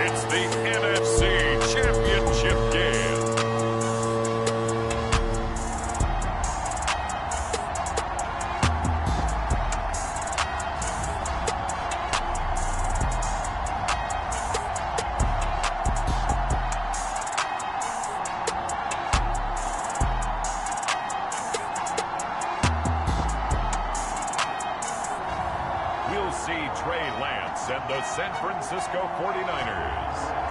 It's the NFC Championship game. We'll see Trey Lance and the San Francisco 49ers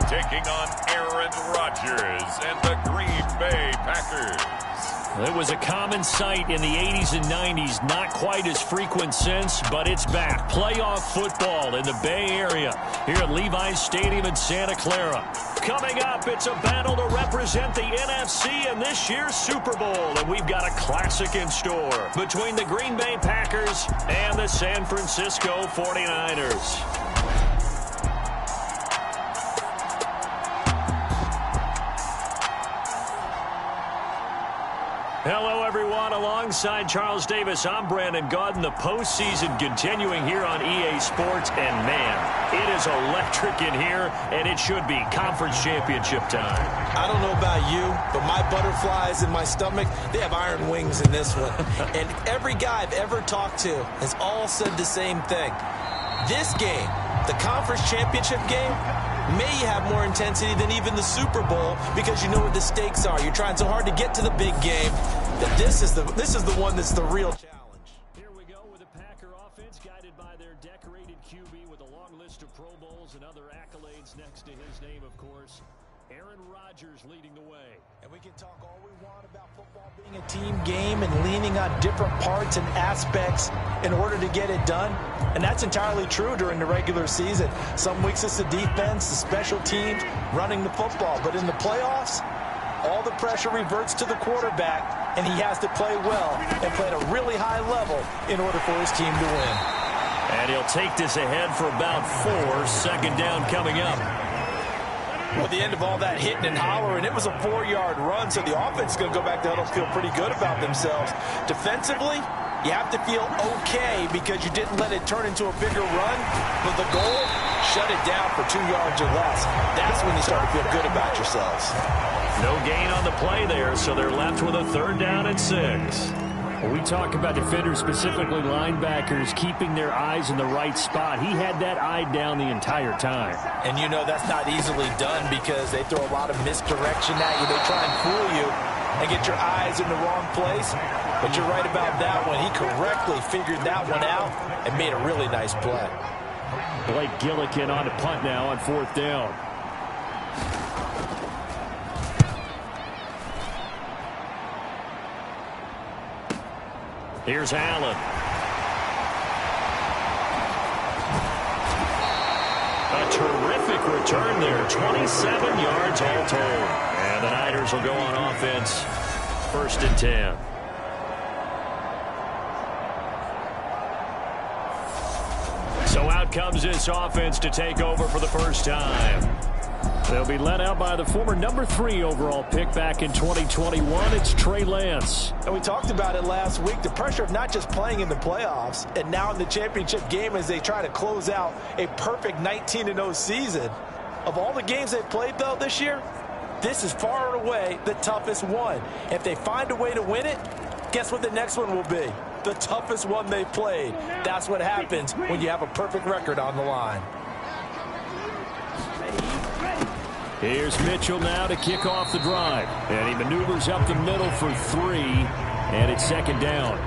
taking on Aaron Rodgers and the Green Bay Packers. It was a common sight in the 80s and 90s, not quite as frequent since, but it's back. Playoff football in the Bay Area here at Levi's Stadium in Santa Clara. Coming up, it's a battle to represent the NFC in this year's Super Bowl, and we've got a classic in store between the Green Bay Packers and the San Francisco 49ers. Hello, everyone. Alongside Charles Davis, I'm Brandon Gaudin. The postseason continuing here on EA Sports. And, man, it is electric in here, and it should be conference championship time. I don't know about you, but my butterflies in my stomach, they have iron wings in this one. And every guy I've ever talked to has all said the same thing. This game, the conference championship game, may have more intensity than even the Super Bowl because you know what the stakes are. You're trying so hard to get to the big game that this is the one that's the real challenge. Here we go with a Packer offense guided by their decorated QB with a long list of Pro Bowls and other accolades next to his name, of course. Aaron Rodgers leading the way. And we can talk all we want about football being a team game and leaning on different parts and aspects in order to get it done. And that's entirely true during the regular season. Some weeks it's the defense, the special teams, running the football. But in the playoffs, all the pressure reverts to the quarterback, and he has to play well and play at a really high level in order for his team to win. And he'll take this ahead for about 4. Second down coming up. Well, the end of all that hitting and hollering, it was a 4-yard run, so the offense is going to go back to huddle, feel pretty good about themselves. Defensively, you have to feel okay because you didn't let it turn into a bigger run, but the goal, shut it down for 2 yards or less. That's when you start to feel good about yourselves. No gain on the play there, so they're left with a 3rd down and 6. When we talk about defenders, specifically linebackers, keeping their eyes in the right spot, he had that eye down the entire time. And you know that's not easily done because they throw a lot of misdirection at you. They try and fool you and get your eyes in the wrong place. But you're right about that one. He correctly figured that one out and made a really nice play. Blake Gillikin on to punt now on 4th down. Here's Allen. A terrific return there. 27 yards all told. And the Niners will go on offense. 1st and 10. So out comes this offense to take over for the first time. They'll be led out by the former number 3 overall pick back in 2021. It's Trey Lance. And we talked about it last week, the pressure of not just playing in the playoffs and now in the championship game as they try to close out a perfect 19-0 season. Of all the games they've played, though, this year, this is far and away the toughest one. If they find a way to win it, guess what the next one will be? The toughest one they played. That's what happens when you have a perfect record on the line. Here's Mitchell now to kick off the drive. And he maneuvers up the middle for 3. And it's 2nd down.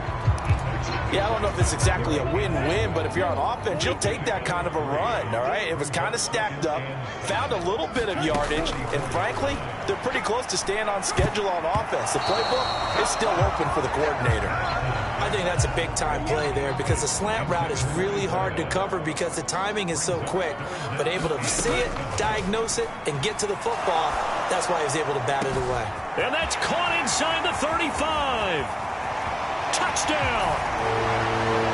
Yeah, I don't know if it's exactly a win-win, but if you're on offense, you'll take that kind of a run, all right? It was kind of stacked up, found a little bit of yardage, and frankly, they're pretty close to staying on schedule on offense. The playbook is still open for the coordinator. I think that's a big-time play there because the slant route is really hard to cover because the timing is so quick. But able to see it, diagnose it, and get to the football, that's why he was able to bat it away. And that's caught inside the 35. Touchdown.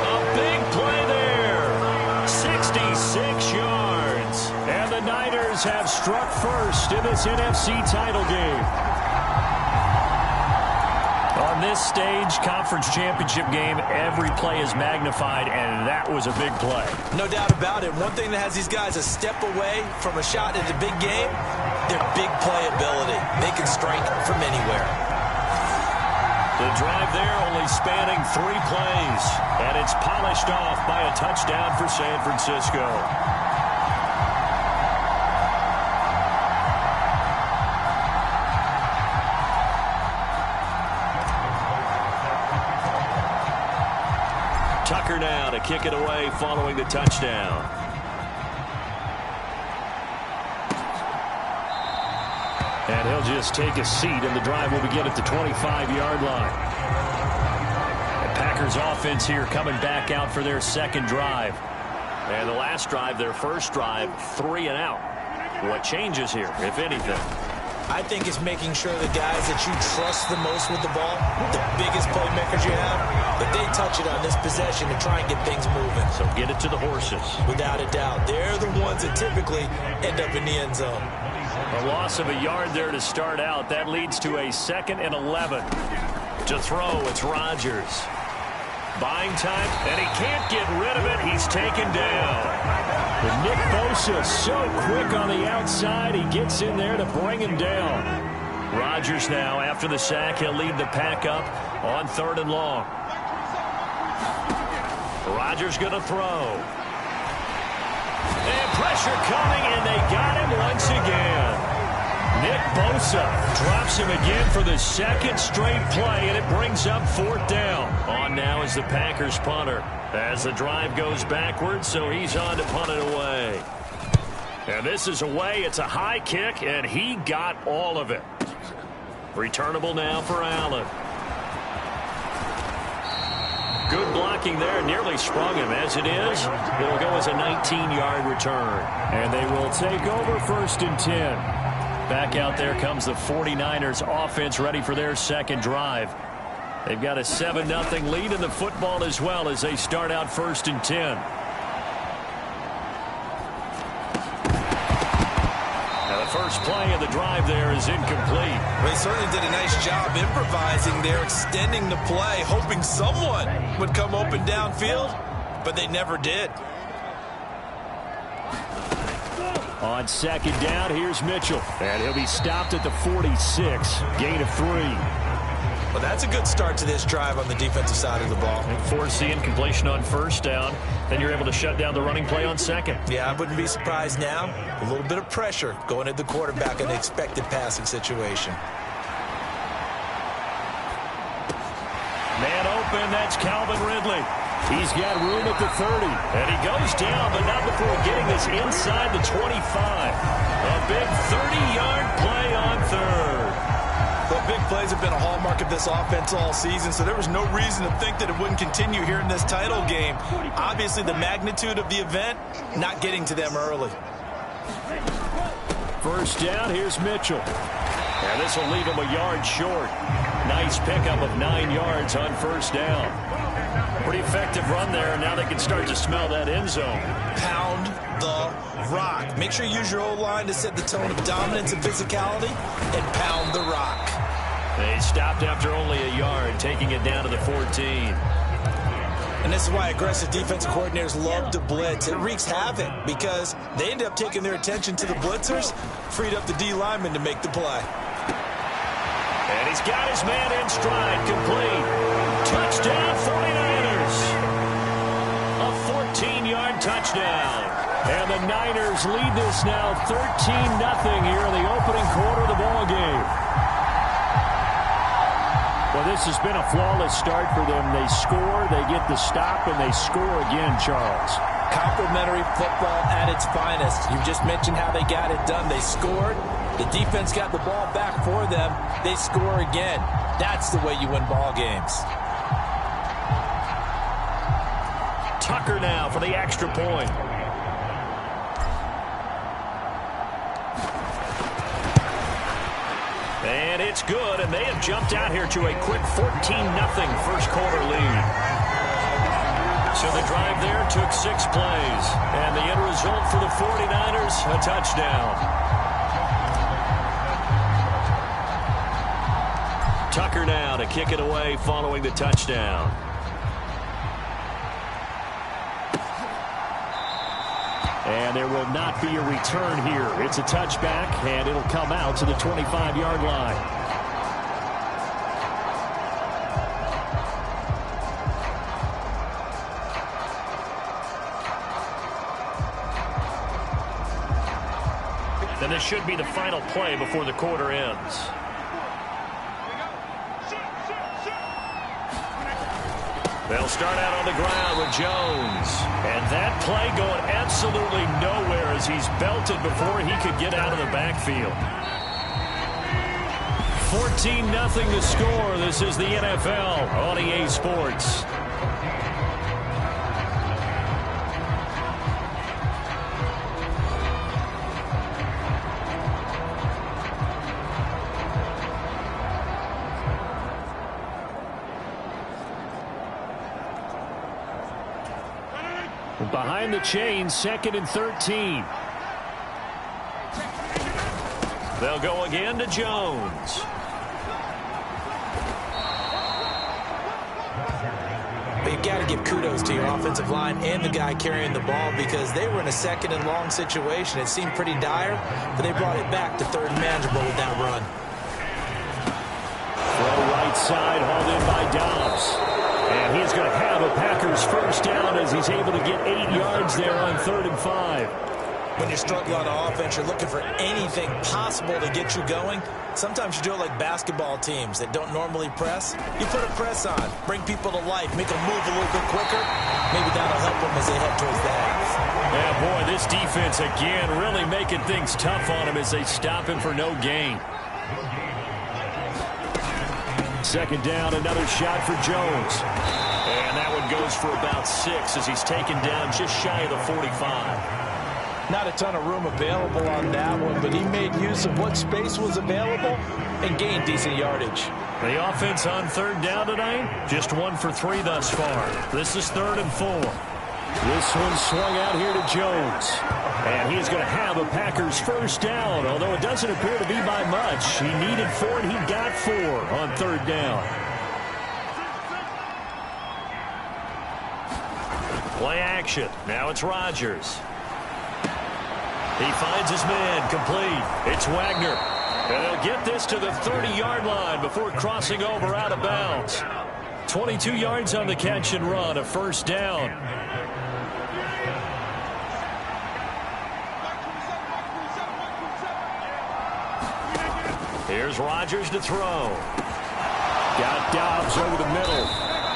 A big play there. 66 yards. And the Niners have struck first in this NFC title game. Our On this stage, conference championship game, every play is magnified, and that was a big play. No doubt about it. One thing that has these guys a step away from a shot in the big game, their big play ability. They can strike from anywhere. The drive there only spanning 3 plays, and it's polished off by a touchdown for San Francisco. Tucker now to kick it away following the touchdown. And he'll just take a seat, and the drive will begin at the 25-yard line. The Packers offense here coming back out for their second drive. And the last drive, their first drive, 3 and out. What changes here, if anything? I think it's making sure the guys that you trust the most with the ball, the biggest playmakers you have, that they touch it on this possession to try and get things moving. So get it to the horses. Without a doubt. They're the ones that typically end up in the end zone. A loss of a yard there to start out. That leads to a 2nd and 11. To throw, it's Rodgers. Buying time, and he can't get rid of it. He's taken down. And Nick Bosa so quick on the outside. He gets in there to bring him down. Rodgers now, after the sack, he'll lead the pack up on 3rd and long. Rodgers going to throw. And pressure coming, and they got him once again. Nick Bosa drops him again for the 2nd straight play, and it brings up 4th down. On now is the Packers punter as the drive goes backwards, so he's on to punt it away. And this is away. It's a high kick, and he got all of it. Returnable now for Allen. Good blocking there. Nearly sprung him. As it is, it'll go as a 19-yard return. And they will take over 1st and 10. Back out there comes the 49ers offense ready for their second drive. They've got a 7-0 lead in the football as well as they start out 1st and 10. Now the first play of the drive there is incomplete. They certainly did a nice job improvising there, extending the play, hoping someone would come open downfield, but they never did. On 2nd down, here's Mitchell. And he'll be stopped at the 46. Gain of 3. Well, that's a good start to this drive on the defensive side of the ball. And force the incompletion on 1st down. Then you're able to shut down the running play on 2nd. Yeah, I wouldn't be surprised now. A little bit of pressure going at the quarterback in an expected passing situation. Man open, that's Calvin Ridley. He's got room at the 30. And he goes down, but not before getting this inside the 25. A big 30-yard play on 3rd. Well, big plays have been a hallmark of this offense all season, so there was no reason to think that it wouldn't continue here in this title game. Obviously, the magnitude of the event, not getting to them early. 1st down, here's Mitchell. And this will leave him a yard short. Nice pickup of 9 yards on 1st down. Pretty effective run there, and now they can start to smell that end zone. Pound the rock. Make sure you use your O-line to set the tone of dominance and physicality, and pound the rock. They stopped after only a yard, taking it down to the 14. And this is why aggressive defensive coordinators love to blitz. It wreaks havoc because they end up taking their attention to the blitzers, freed up the D lineman to make the play. And he's got his man in stride, complete. Touchdown, 49ers. A 14-yard touchdown. And the Niners lead this now 13-0 here in the opening quarter of the ball game. Well, this has been a flawless start for them. They score, they get the stop, and they score again, Charles. Complimentary football at its finest. You just mentioned how they got it done. They scored. The defense got the ball back for them. They score again. That's the way you win ball games. Tucker now for the extra point. And it's good, and they have jumped out here to a quick 14-0 first quarter lead. So the drive there took 6 plays, and the end result for the 49ers, a touchdown. Tucker now to kick it away following the touchdown. And there will not be a return here. It's a touchback, and it'll come out to the 25-yard line. And this should be the final play before the quarter ends. They'll start out on the ground with Jones. And that play going absolutely nowhere as he's belted before he could get out of the backfield. 14-0 the score. This is the NFL on EA Sports. Behind the chains, 2nd and 13. They'll go again to Jones. But you've got to give kudos to your offensive line and the guy carrying the ball because they were in a 2nd and long situation. It seemed pretty dire, but they brought it back to 3rd and manageable with that run. Throw right side, hauled in by Dobbs. And he's going to have a Packers first down as he's able to get 8 yards there on 3rd and 5. When you're struggling on offense, you're looking for anything possible to get you going. Sometimes you do it like basketball teams that don't normally press. You put a press on, bring people to life, make them move a little bit quicker. Maybe that'll help them as they head towards the half. Yeah, boy, this defense again really making things tough on him as they stop him for no gain. 2nd down, another shot for Jones. And that one goes for about 6 as he's taken down just shy of the 45. Not a ton of room available on that one, but he made use of what space was available and gained decent yardage. The offense on 3rd down tonight, just 1 for 3 thus far. This is 3rd and 4. This one swung out here to Jones. And he's going to have a Packers first down, although it doesn't appear to be by much. He needed 4, and he got 4 on 3rd down. Play action. Now it's Rodgers. He finds his man complete. It's Wagner. And they'll get this to the 30-yard line before crossing over out of bounds. 22 yards on the catch and run, a first down. Here's Rodgers to throw. Got Dobbs over the middle.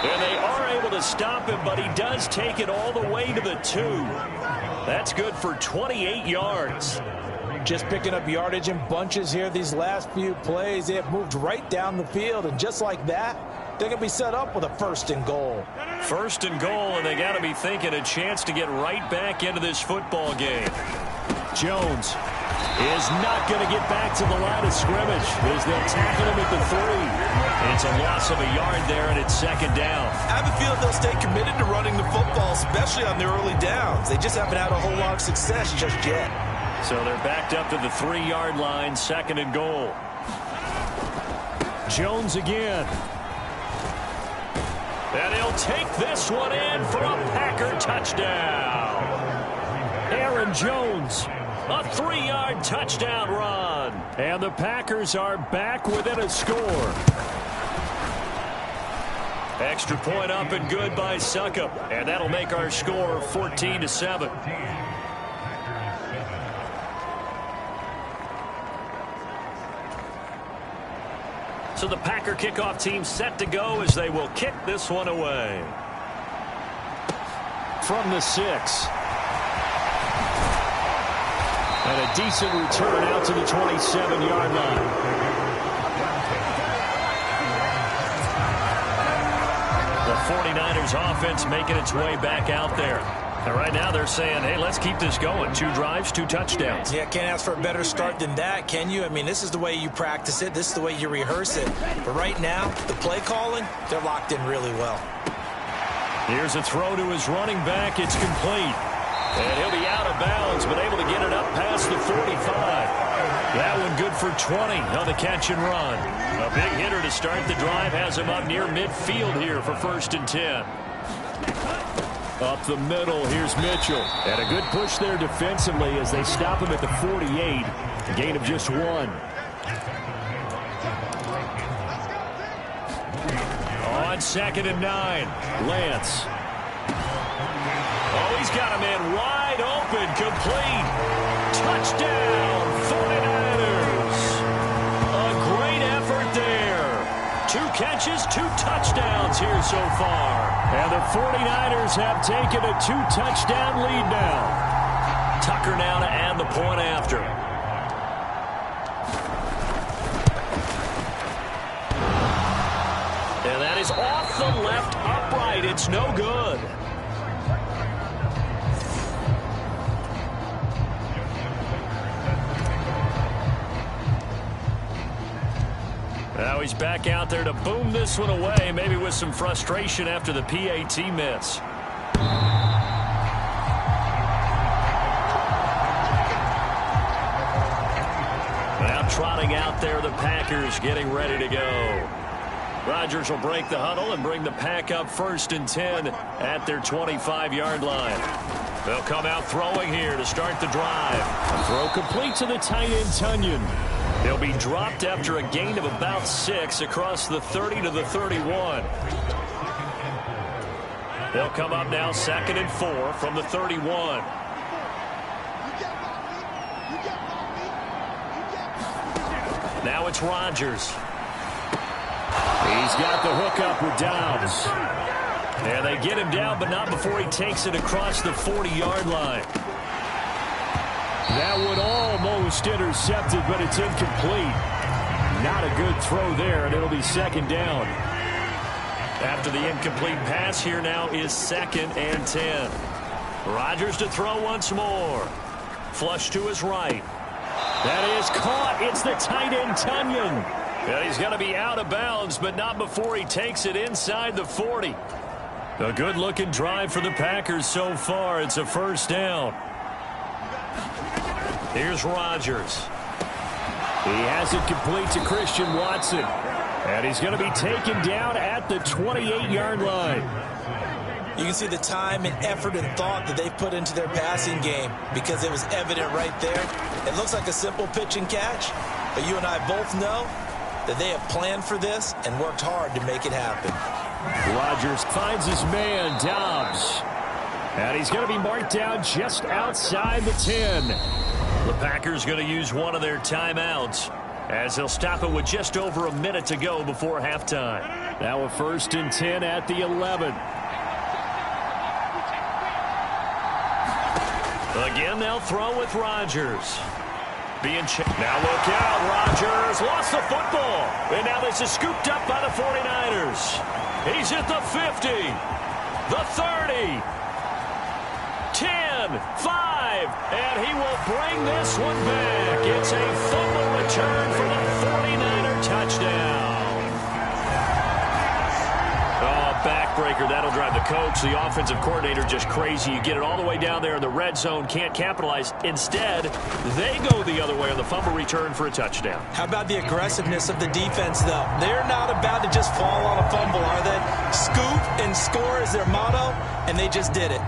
And they are able to stop him, but he does take it all the way to the 2. That's good for 28 yards. Just picking up yardage in bunches here these last few plays. They have moved right down the field, and just like that, they're going to be set up with a 1st and goal. 1st and goal, and they got to be thinking a chance to get right back into this football game. Jones is not going to get back to the line of scrimmage as they'll tackle him at the 3. It's a loss of a yard there, and it's 2nd down. I have a feeling they'll stay committed to running the football, especially on their early downs. They just haven't had a whole lot of success just yet. So they're backed up to the 3-yard line, 2nd and goal. Jones again. And he'll take this one in for a Packer touchdown. Aaron Jones. A 3-yard touchdown run. And the Packers are back within a score. Extra point up and good by Succop. And that'll make our score 14-7. So the Packer kickoff team set to go as they will kick this one away. From the 6. And a decent return out to the 27-yard line. The 49ers offense making its way back out there. And right now they're saying, hey, let's keep this going. 2 drives, 2 touchdowns. Yeah, can't ask for a better start than that, can you? I mean, this is the way you practice it. This is the way you rehearse it. But right now, the play calling, they're locked in really well. Here's a throw to his running back. It's complete. And he'll be out of bounds, but able to get it up past the 45. That one good for 20 on the catch and run. A big hitter to start the drive has him up near midfield here for 1st and 10. Up the middle, here's Mitchell. And a good push there defensively as they stop him at the 48. A gain of just 1. On 2nd and 9, Lance. Oh, he's got a man wide open, complete. Touchdown, 49ers. A great effort there. 2 catches, 2 touchdowns here so far. And the 49ers have taken a 2-touchdown lead now. Tucker now to add the point after. And that is off the left upright. It's no good. Now he's back out there to boom this one away, maybe with some frustration after the PAT miss. Now trotting out there, the Packers getting ready to go. Rodgers will break the huddle and bring the pack up 1st and 10 at their 25-yard line. They'll come out throwing here to start the drive. A throw complete to the tight end, Tunyon. They'll be dropped after a gain of about 6 across the 30 to the 31. They'll come up now 2nd and 4 from the 31. Now it's Rodgers. He's got the hook up with Dobbs. And they get him down, but not before he takes it across the 40-yard line. That one almost intercepted, but it's incomplete. Not a good throw there, and it'll be 2nd down. After the incomplete pass, here now is 2nd and 10. Rodgers to throw once more. Flush to his right. That is caught. It's the tight end, Tunyon. And he's going to be out of bounds, but not before he takes it inside the 40. A good-looking drive for the Packers so far. It's a 1st down. Here's Rodgers. He has it complete to Christian Watson. And he's going to be taken down at the 28-yard line. You can see the time and effort and thought that they put into their passing game because it was evident right there. It looks like a simple pitch and catch, but you and I both know that they have planned for this and worked hard to make it happen. Rodgers finds his man, Dobbs. And he's going to be marked down just outside the 10. The Packers going to use one of their timeouts as they'll stop it with just over a minute to go before halftime. Now a 1st and 10 at the 11. Again, they'll throw with Rodgers. Now look out, Rodgers lost the football. And now this is scooped up by the 49ers. He's at the 50, the 30, 10, 5, and he will bring this one back. It's a fumble return for the 49er touchdown. Backbreaker, that'll drive the coach, the offensive coordinator, just crazy. You get it all the way down there in the red zone, can't capitalize. Instead, they go the other way on the fumble return for a touchdown. How about the aggressiveness of the defense, though? They're not about to just fall on a fumble, are they? Scoop and score is their motto, and they just did it.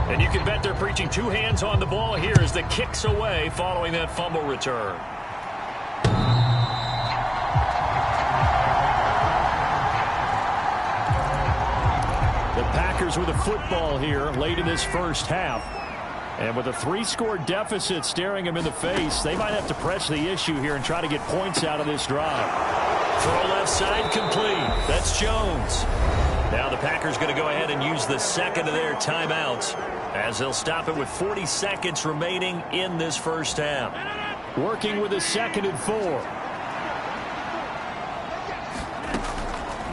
And you can bet they're preaching 2 hands on the ball here as the kicks away following that fumble return. Packers with a football here late in this first half. And with a 3-score deficit staring them in the face, they might have to press the issue here and try to get points out of this drive. Throw left side complete. That's Jones. Now the Packers going to go ahead and use the 2nd of their timeouts as they'll stop it with 40 seconds remaining in this first half. Working with a 2nd and 4.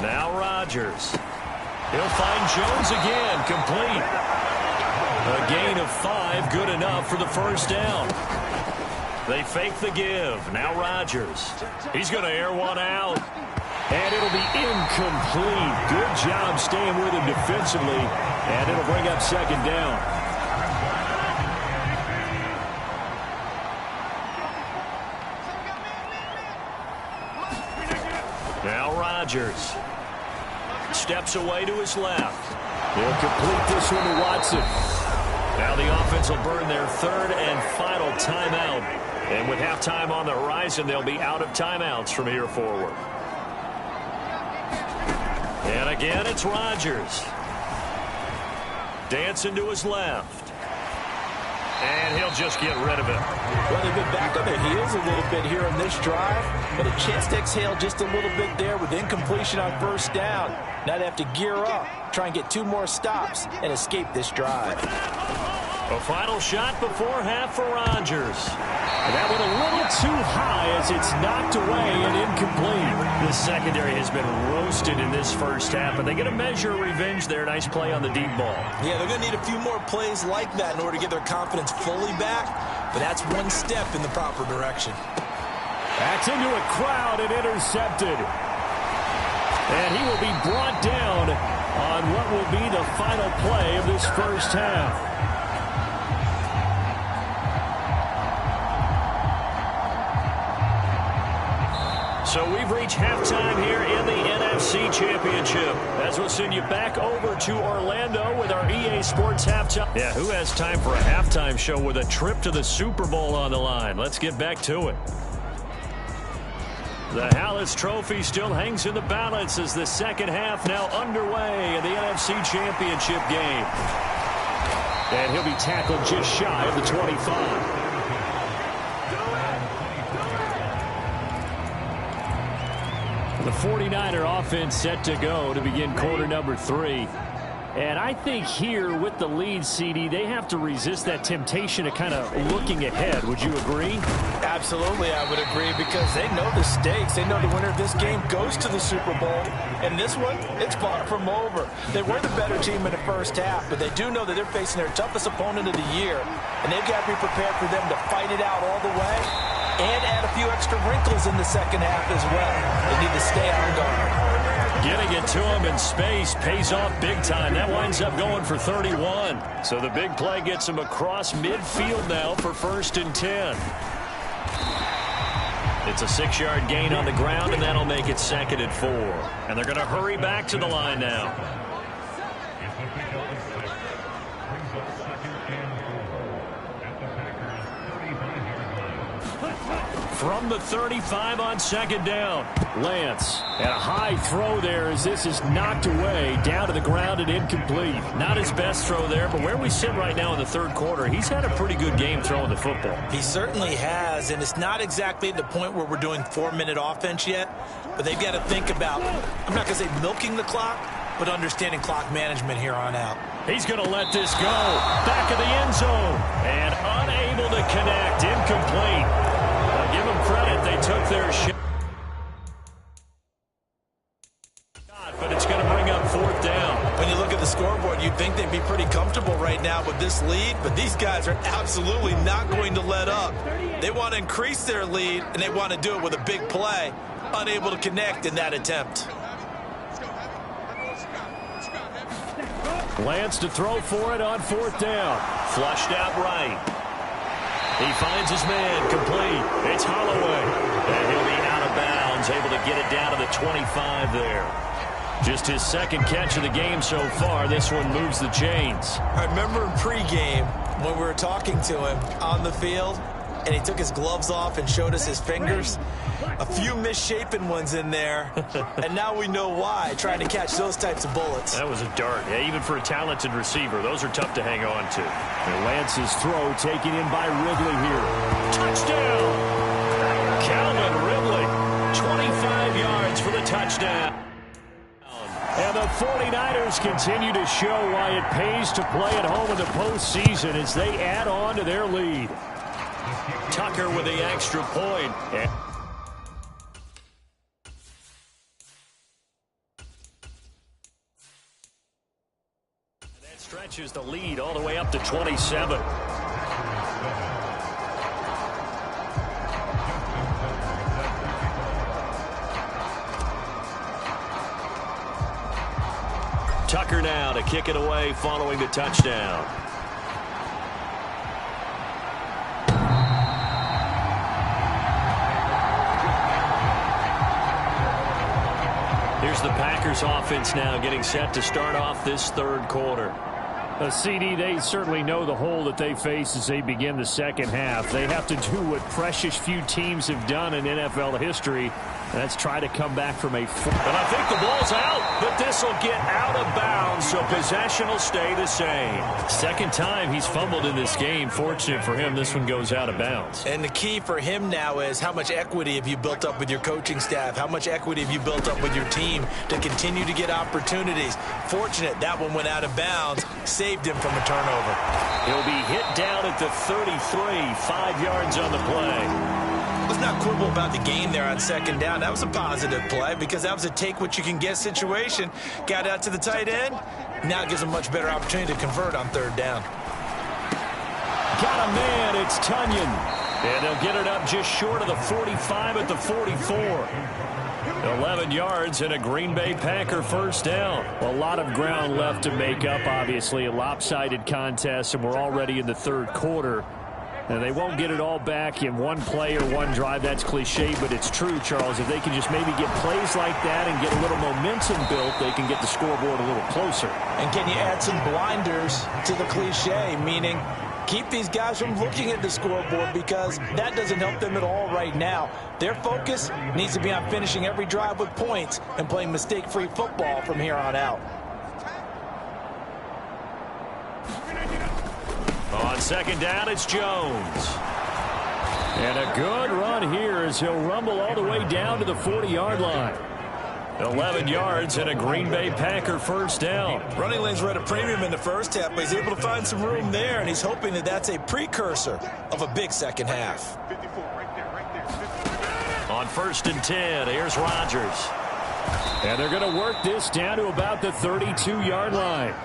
Now Rodgers. He'll find Jones again, complete. A gain of 5, good enough for the 1st down. They fake the give. Now Rodgers. He's going to air one out. And it'll be incomplete. Good job staying with him defensively. And it'll bring up second down. Now Rodgers steps away to his left. He'll complete this one to Watson. Now the offense will burn their third and final timeout. And with halftime on the horizon, they'll be out of timeouts from here forward. And again, it's Rodgers. Dancing to his left. And he'll just get rid of it. Well, they've been back on their heels a little bit here in this drive, but a chance to exhale just a little bit there with incompletion on first down. Now they have to gear up, try and get 2 more stops, and escape this drive. A final shot before half for Rodgers. That one a little too high as it's knocked away and incomplete. The secondary has been roasted in this first half, but they get a measure of revenge there. Nice play on the deep ball. Yeah, they're going to need a few more plays like that in order to get their confidence fully back, but that's one step in the proper direction. Backed into a crowd and intercepted. And he will be brought down on what will be the final play of this first half. So we've reached halftime here in the NFC Championship. As we'll send you back over to Orlando with our EA Sports halftime. Yeah, who has time for a halftime show with a trip to the Super Bowl on the line? Let's get back to it. The Hallis Trophy still hangs in the balance as the second half now underway in the NFC Championship game. And he'll be tackled just shy of the 25. The 49er offense set to go to begin quarter number 3. And I think here with the lead, CD, they have to resist that temptation of kind of looking ahead. Would you agree? Absolutely, I would agree, because they know the stakes. They know the winner of this game goes to the Super Bowl. And this one, it's far from over. They were the better team in the first half, but they do know that they're facing their toughest opponent of the year. And they've got to be prepared for them to fight it out all the way and add a few extra wrinkles in the second half as well. They need to stay on guard. Getting it to him in space pays off big time. That winds up going for 31. So the big play gets him across midfield now for 1st and 10. It's a 6-yard gain on the ground, and that'll make it 2nd and 4. And they're going to hurry back to the line now. From the 35 on 2nd down. Lance, and a high throw there as this is knocked away, down to the ground and incomplete. Not his best throw there, but where we sit right now in the third quarter, he's had a pretty good game throwing the football. He certainly has, and it's not exactly at the point where we're doing 4-minute offense yet, but they've got to think about, I'm not going to say milking the clock, but understanding clock management here on out. He's going to let this go. Back of the end zone, and unable to connect, incomplete. Give them credit, they took their shot, but it's going to bring up 4th down. When you look at the scoreboard, you'd think they'd be pretty comfortable right now with this lead, but these guys are absolutely not going to let up. They want to increase their lead, and they want to do it with a big play. Unable to connect in that attempt. Lance to throw for it on 4th down. Flushed out right. He finds his man, complete. It's Holloway. And he'll be out of bounds, able to get it down to the 25 there. Just his 2nd catch of the game so far. This one moves the chains. I remember in pregame when we were talking to him on the field, and he took his gloves off and showed us his fingers. A few misshapen ones in there, and now we know why, trying to catch those types of bullets. That was a dart. Yeah, even for a talented receiver, those are tough to hang on to. And Lance's throw taken in by Ridley here. Touchdown! Calvin Ridley, 25 yards for the touchdown. And the 49ers continue to show why it pays to play at home in the postseason as they add on to their lead. Tucker with the extra point. That stretches the lead all the way up to 27. Tucker now to kick it away following the touchdown. Here's the Packers offense now getting set to start off this third quarter. CD, they certainly know the hole that they face as they begin the second half. They have to do what precious few teams have done in NFL history. That's try to come back from a... But I think the ball's out, but this will get out of bounds, so possession will stay the same. Second time he's fumbled in this game. Fortunate for him, this one goes out of bounds. And the key for him now is how much equity have you built up with your coaching staff? How much equity have you built up with your team to continue to get opportunities? Fortunate that one went out of bounds, saved him from a turnover. He'll be hit down at the 33, 5 yards on the play. Let's not quibble about the game there on second down. That was a positive play because that was a take-what-you-can-get situation. Got out to the tight end. Now it gives him a much better opportunity to convert on third down. Got a man. It's Tunyon. And they'll get it up just short of the 45 at the 44. 11 yards and a Green Bay Packer first down. A lot of ground left to make up, obviously. A lopsided contest, and we're already in the third quarter. And they won't get it all back in one play or one drive. That's cliche, but it's true, Charles. If they can just maybe get plays like that and get a little momentum built, they can get the scoreboard a little closer. And can you add some blinders to the cliche, meaning keep these guys from looking at the scoreboard because that doesn't help them at all right now. Their focus needs to be on finishing every drive with points and playing mistake-free football from here on out. On second down, it's Jones. And a good run here as he'll rumble all the way down to the 40-yard line. 11 yards and a Green Bay Packer first down. Running lanes were at a premium in the first half, but he's able to find some room there, and he's hoping that that's a precursor of a big second half. On 1st and 10, here's Rodgers. And they're going to work this down to about the 32-yard line.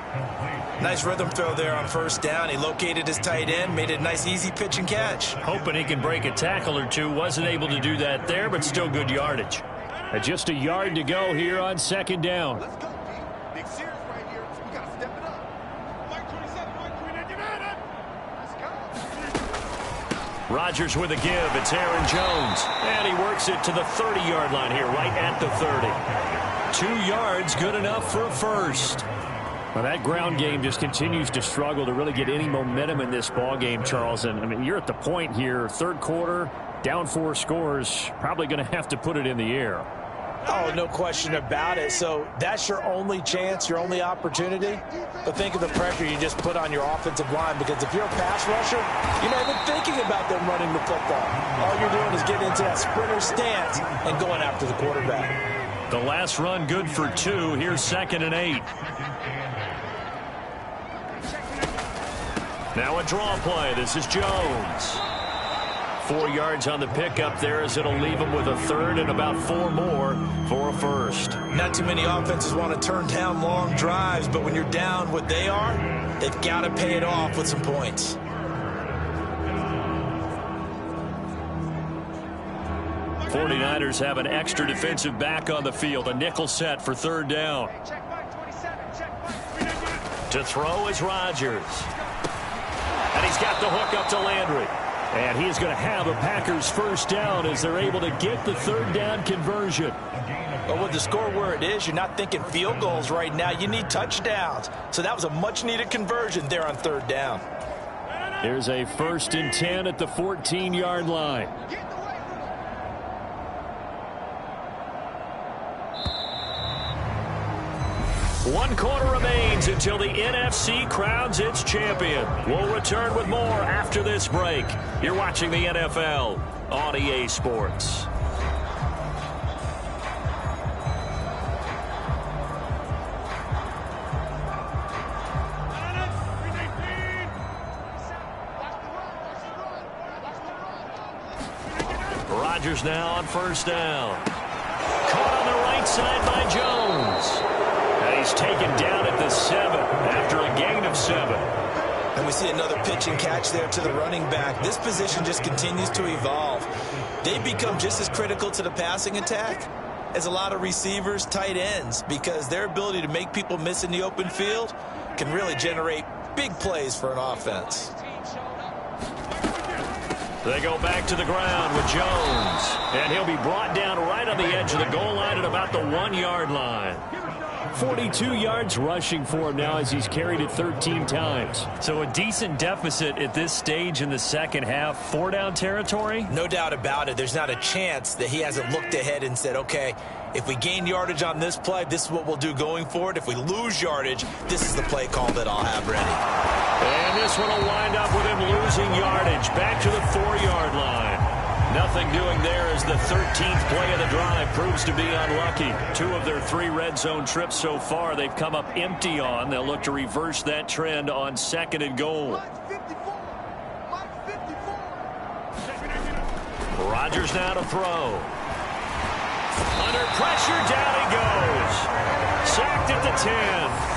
Nice rhythm throw there on first down. He located his tight end, made it a nice easy pitch and catch. Hoping he can break a tackle or two. Wasn't able to do that there, but still good yardage. Just a yard to go here on second down. Let's go. Big series right here. We got to step it up. Mike 27, Mike 29. Let's go. Rodgers with a give. It's Aaron Jones. And he works it to the 30-yard line here, right at the 30. 2 yards, good enough for a first. Well, that ground game just continues to struggle to really get any momentum in this ball game, Charles. And I mean, you're at the point here, third quarter, down 4 scores, probably going to have to put it in the air. Oh, no question about it. So that's your only chance, your only opportunity. But think of the pressure you just put on your offensive line, because if you're a pass rusher, you're not even thinking about them running the football. All you're doing is getting into that sprinter stance and going after the quarterback. The last run good for 2. Here's 2nd and 8. Now a draw play. This is Jones. 4 yards on the pickup there as it'll leave him with a third and about 4 more for a first. Not too many offenses want to turn down long drives, but when you're down what they are, they've got to pay it off with some points. '49ers have an extra defensive back on the field. A nickel set for third down. To throw is Rodgers. And he's got the hook up to Landry. And he's going to have a Packers first down as they're able to get the third down conversion. But with the score where it is, you're not thinking field goals right now. You need touchdowns. So that was a much-needed conversion there on third down. There's a 1st and 10 at the 14-yard line. 1 quarter remains until the NFC crowns its champion. We'll return with more after this break. You're watching the NFL on EA Sports. Rodgers now on first down. Caught on the right side by Jones. And he's taken down at the 7 after a gain of 7. And we see another pitch and catch there to the running back. This position just continues to evolve. They become just as critical to the passing attack as a lot of receivers, tight ends, because their ability to make people miss in the open field can really generate big plays for an offense. They go back to the ground with Jones, and he'll be brought down right on the edge of the goal line at about the 1-yard line. 42 yards rushing for him now as he's carried it 13 times. So a decent deficit at this stage in the second half. 4-down territory? No doubt about it. There's not a chance that he hasn't looked ahead and said, okay, if we gain yardage on this play, this is what we'll do going forward. If we lose yardage, this is the play call that I'll have ready. And this one will wind up with him losing yardage back to the 4-yard line. Nothing doing there as the 13th play of the drive proves to be unlucky. 2 of their 3 red zone trips so far they've come up empty on. They'll look to reverse that trend on 2nd and goal. Rodgers now to throw. Under pressure, down he goes. Sacked at the 10.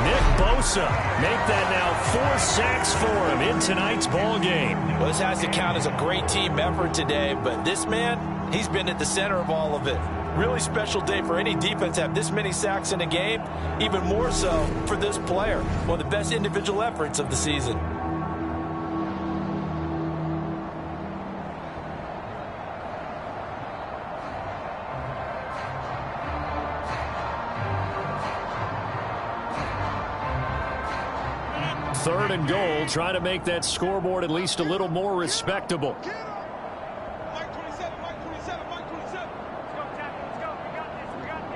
Nick Bosa make that now 4 sacks for him in tonight's ball game. Well, this has to count as a great team effort today, but this man, he's been at the center of all of it. Really special day for any defense to have this many sacks in a game, even more so for this player. One of the best individual efforts of the season. Third and goal, trying to make that scoreboard at least a little more respectable. Mike 27, Mike 27, Mike 27. Let's go, Tackle, let's go. We got this, we got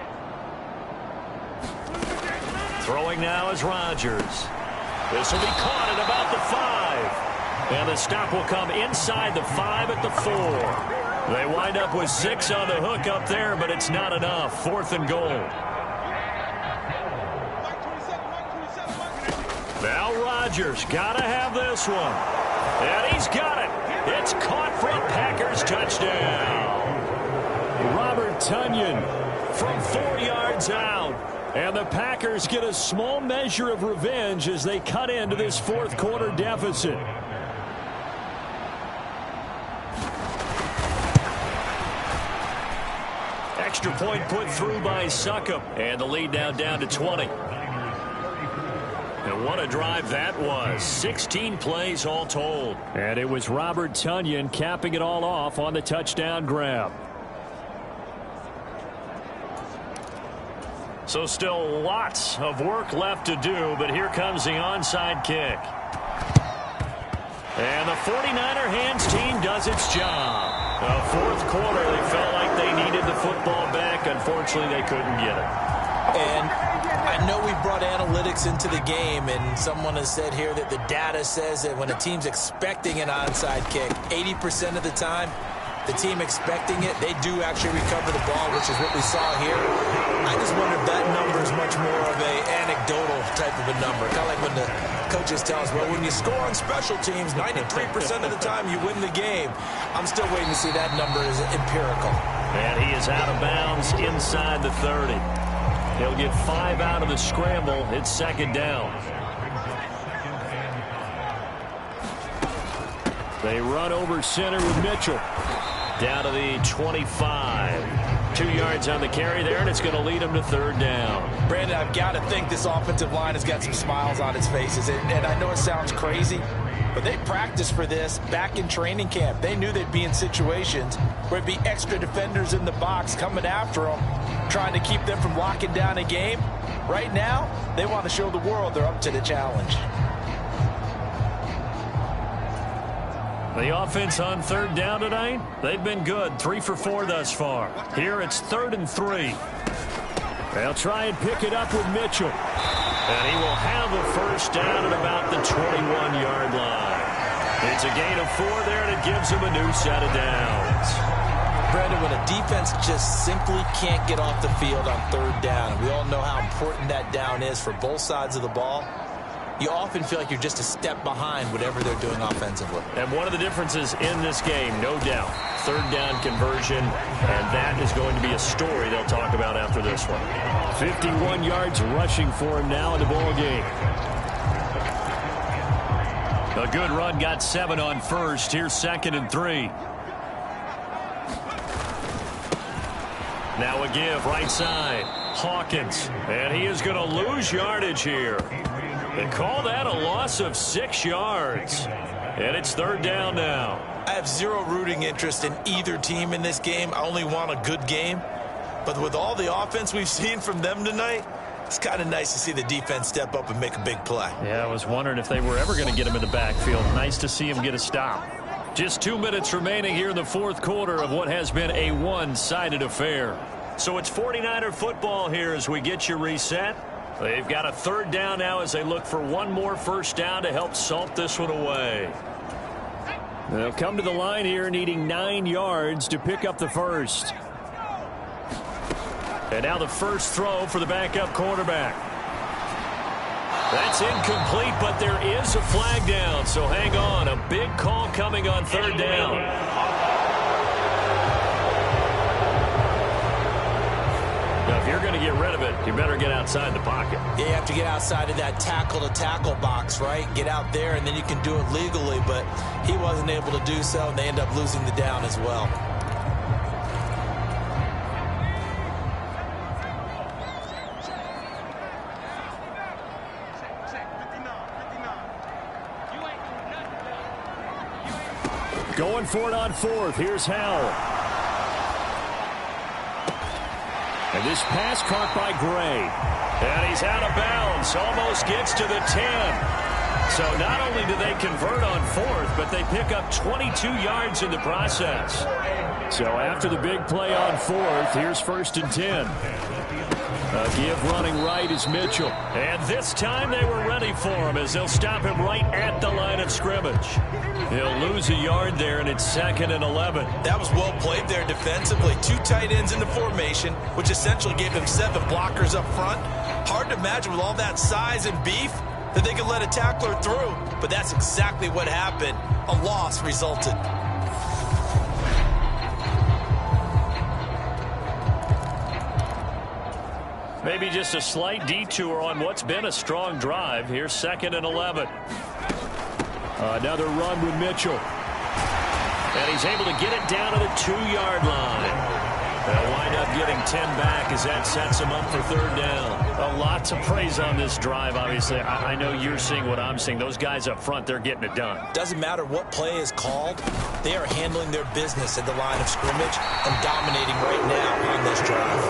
this. Throwing now is Rodgers. This will be caught at about the 5. And the stop will come inside the 5 at the 4. They wind up with 6 on the hook up there, but it's not enough. 4th and goal. Now Rodgers got to have this one. And he's got it. It's caught for a Packers touchdown. Robert Tonyan from 4 yards out. And the Packers get a small measure of revenge as they cut into this 4th quarter deficit. Extra point put through by Succop. And the lead now down to 20. And what a drive that was. 16 plays all told. And it was Robert Tonyan capping it all off on the touchdown grab. So still lots of work left to do, but here comes the onside kick. And the 49er hands team does its job. The 4th quarter, they felt like they needed the football back. Unfortunately, they couldn't get it. And I know we've brought analytics into the game, and someone has said here that the data says that when a team's expecting an onside kick, 80% of the time, the team expecting it, they do actually recover the ball, which is what we saw here. I just wonder if that number is much more of a anecdotal type of a number. Kind of like when the coaches tell us, well, when you score on special teams, 93% of the time you win the game. I'm still waiting to see that number is empirical. And he is out of bounds inside the 30. He'll get 5 out of the scramble. It's 2nd down. They run over center with Mitchell. Down to the 25. 2 yards on the carry there, and it's going to lead him to 3rd down. Brandon, I've got to think this offensive line has got some smiles on its faces. And I know it sounds crazy, but they practiced for this back in training camp. They knew they'd be in situations where it'd be extra defenders in the box coming after them, trying to keep them from locking down a game. Right now, they want to show the world they're up to the challenge. The offense on 3rd down tonight, they've been good. 3 for 4 thus far. Here it's 3rd and 3. They'll try and pick it up with Mitchell. And he will have a 1st down at about the 21-yard line. It's a gain of 4 there, and it gives him a new set of downs. Brandon, when a defense just simply can't get off the field on 3rd down, and we all know how important that down is for both sides of the ball, you often feel like you're just a step behind whatever they're doing offensively. And one of the differences in this game, no doubt, 3rd down conversion, and that is going to be a story they'll talk about after this one. 51 yards rushing for him now in the ball game. A good run, got 7 on 1st. Here's 2nd and 3. Now a give right side. Hawkins. And he is going to lose yardage here. They call that a loss of 6 yards. And it's third down now. I have zero rooting interest in either team in this game. I only want a good game. But with all the offense we've seen from them tonight, it's kind of nice to see the defense step up and make a big play. Yeah, I was wondering if they were ever going to get him in the backfield. Nice to see him get a stop. Just 2 minutes remaining here in the fourth quarter of what has been a one-sided affair. So it's 49er football here as we get you reset. They've got a third down now as they look for one more first down to help salt this one away. They'll come to the line here needing 9 yards to pick up the first. And now the first throw for the backup quarterback. That's incomplete, but there is a flag down, so hang on. A big call coming on third down. Now, if you're going to get rid of it, you better get outside the pocket. Yeah, you have to get outside of that tackle-to-tackle box, right? Get out there, and then you can do it legally, but he wasn't able to do so, and they end up losing the down as well. Going for it on fourth. Here's Howell. And this pass caught by Gray. And he's out of bounds. Almost gets to the 10. So not only do they convert on fourth, but they pick up 22 yards in the process. So after the big play on fourth, here's first and 10. A give running right is Mitchell. And this time they were ready for him as they'll stop him right at the line of scrimmage. He'll lose a yard there, and it's second and 11. That was well played there defensively. 2 tight ends in the formation, which essentially gave them 7 blockers up front. Hard to imagine with all that size and beef that they could let a tackler through. But that's exactly what happened. A loss resulted. Maybe just a slight detour on what's been a strong drive. Here's second and 11. Another run with Mitchell. And he's able to get it down to the 2-yard line. They'll wind up getting 10 back as that sets him up for third down. Lots of praise on this drive, obviously. I know you're seeing what I'm seeing. Those guys up front, they're getting it done. Doesn't matter what play is called. They are handling their business at the line of scrimmage and dominating right now on this drive.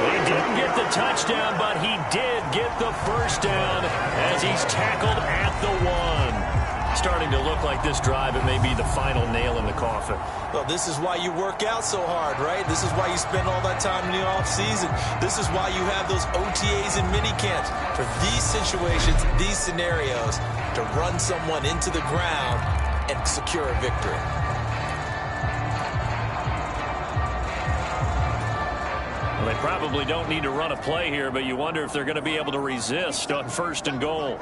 He didn't get the touchdown, but he did get the first down as he's tackled at the 1. Starting to look like this drive, it may be the final nail in the coffin. Well, this is why you work out so hard, right? This is why you spend all that time in the offseason. This is why you have those OTAs and mini camps. For these situations, these scenarios, to run someone into the ground and secure a victory. Well, they probably don't need to run a play here, but you wonder if they're going to be able to resist on first and goal.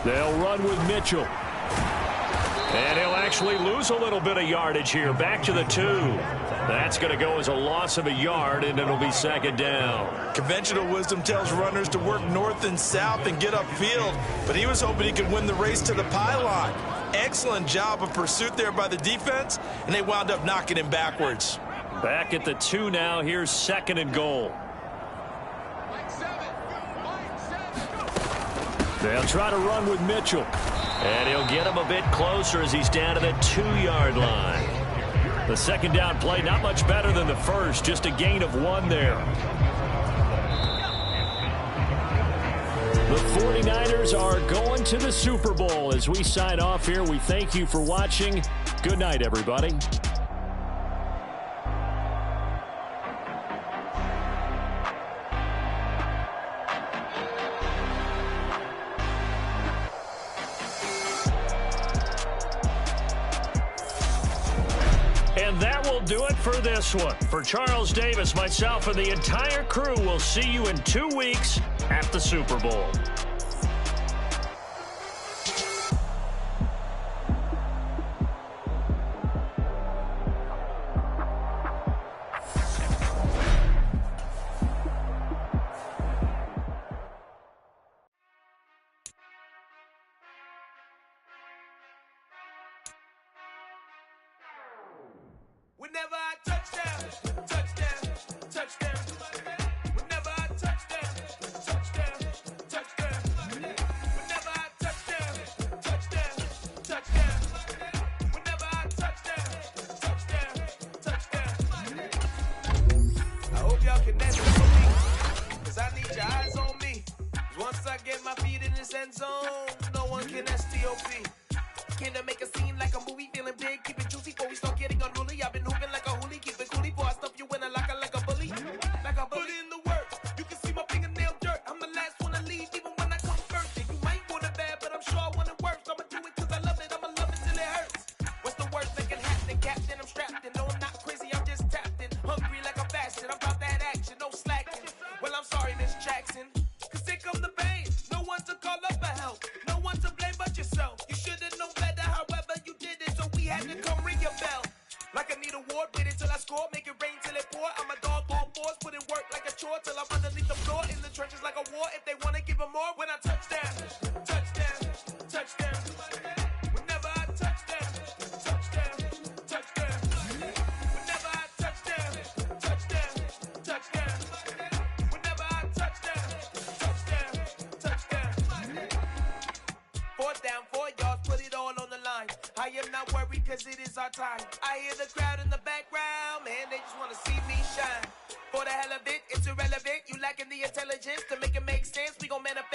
They'll run with Mitchell. And he'll actually lose a little bit of yardage here. Back to the 2. That's going to go as a loss of a yard, and it'll be second down. Conventional wisdom tells runners to work north and south and get upfield, but he was hoping he could win the race to the pylon. Excellent job of pursuit there by the defense, and they wound up knocking him backwards. Back at the 2 now. Here's second and goal. They'll try to run with Mitchell. And he'll get him a bit closer as he's down to the 2-yard line. The second down play not much better than the first. Just a gain of 1 there. The 49ers are going to the Super Bowl. As we sign off here, we thank you for watching. Good night, everybody. And that will do it for this one. For Charles Davis, myself, and the entire crew, we'll see you in 2 weeks at the Super Bowl. Whenever I touch down, touch down. touchdown. Whenever I touchdown, touchdown, touchdown. Whenever I touchdown, touchdown, touchdown. Whenever I touchdown, touchdown, touchdown. I hope y'all can dance with me, 'cause I need your eyes on me. 'Cause once I get my feet in this end zone, no one can STOP. Came to make a scene like a movie, feeling big, keep it juicy before we start getting unruly. I've been hooping like a hoolie, keep it coolie before I stuff you in a locker like a bully. Like a bully in the work, you can see my fingernail dirt. I'm the last one to leave, even when I come first. And you might want it bad, but I'm sure I want it worse. I'ma do it 'cause I love it, I'ma love it till it hurts. What's the worst that can happen? Captain, I'm strapped in. No, I'm not crazy, I'm just tapped in. Hungry like a bastard, I'm about that action, no slacking. Well, I'm sorry, Miss Jackson, 'cause here come the pain. No one to call up for help, no one to blame but yourself. You should've known better, however you did it, so we had to come ring your bell. Like I need a award, wait until I score, make it rain till it pour. I'm a dog on fours, put in work like a chore till I'm underneath the floor, in the trenches like a war. If they wanna give them more, when I touchdown, touchdown, touchdown. Whenever I touchdown, touchdown, touchdown. Whenever I touchdown, touchdown, touchdown. Whenever I touchdown, touchdown, touchdown. 4th down, 4 yards, put it all on the line. I am not worried 'cause it is our time. I hear the crowd in the background, man, they just wanna see me shine. For the hell of it, it's irrelevant. You lacking the intelligence to make it make sense. We gon' manifest